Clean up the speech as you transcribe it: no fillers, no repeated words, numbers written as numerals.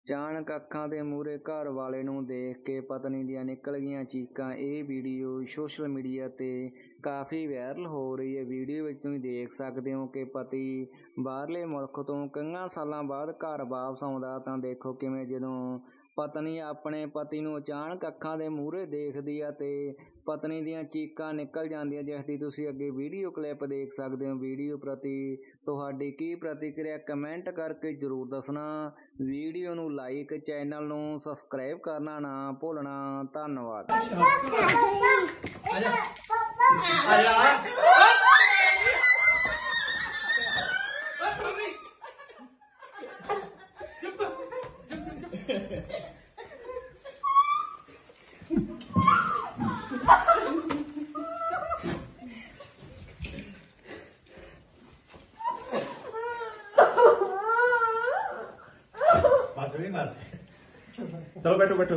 ਅਚਾਨਕ ਅੱਖਾਂ ਦੇ ਮੂਹਰੇ ਘਰ ਵਾਲੇ ਨੂੰ ਦੇਖ ਕੇ ਪਤਨੀ ਦੀਆਂ ਨਿਕਲ ਗਈਆਂ ਚੀਕਾਂ। ਇਹ ਵੀਡੀਓ ਸੋਸ਼ਲ ਮੀਡੀਆ ਤੇ ਕਾਫੀ ਵਾਇਰਲ ਹੋ ਰਹੀ ਹੈ। ਵੀਡੀਓ ਵਿੱਚ ਤੁਸੀਂ ਦੇਖ ਸਕਦੇ ਹੋ ਕਿ ਪਤੀ ਬਾਹਰਲੇ ਮੁਲਕ ਤੋਂ ਕਈਆਂ ਸਾਲਾਂ ਬਾਅਦ ਘਰ ਵਾਪਸ ਆਉਂਦਾ ਤਾਂ ਦੇਖੋ ਕਿਵੇਂ ਜਦੋਂ ਪਤਨੀ ਆਪਣੇ ਪਤੀ ਨੂੰ ਅਚਾਨਕ ਅੱਖਾਂ ਦੇ ਮੂਹਰੇ ਦੇਖਦੀ ਆ ਤੇ ਪਤਨੀ ਦੀਆਂ ਚੀਕਾਂ ਨਿਕਲ ਜਾਂਦੀਆਂ, ਜਿਸ ਦੀ ਤੁਸੀਂ ਅੱਗੇ ਵੀਡੀਓ ਕਲਿੱਪ ਦੇਖ ਸਕਦੇ ਹੋ। ਵੀਡੀਓ ਪ੍ਰਤੀ ਤੁਹਾਡੀ ਕੀ ਪ੍ਰਤੀਕਿਰਿਆ ਕਮੈਂਟ ਕਰਕੇ ਜ਼ਰੂਰ ਦੱਸਣਾ। ਵੀਡੀਓ ਨੂੰ ਲਾਈਕ, ਚੈਨਲ ਨੂੰ ਸਬਸਕ੍ਰਾਈਬ ਕਰਨਾ ਨਾ ਭੁੱਲਣਾ। ਧੰਨਵਾਦ। बस भी बस चलो बैठो बैठो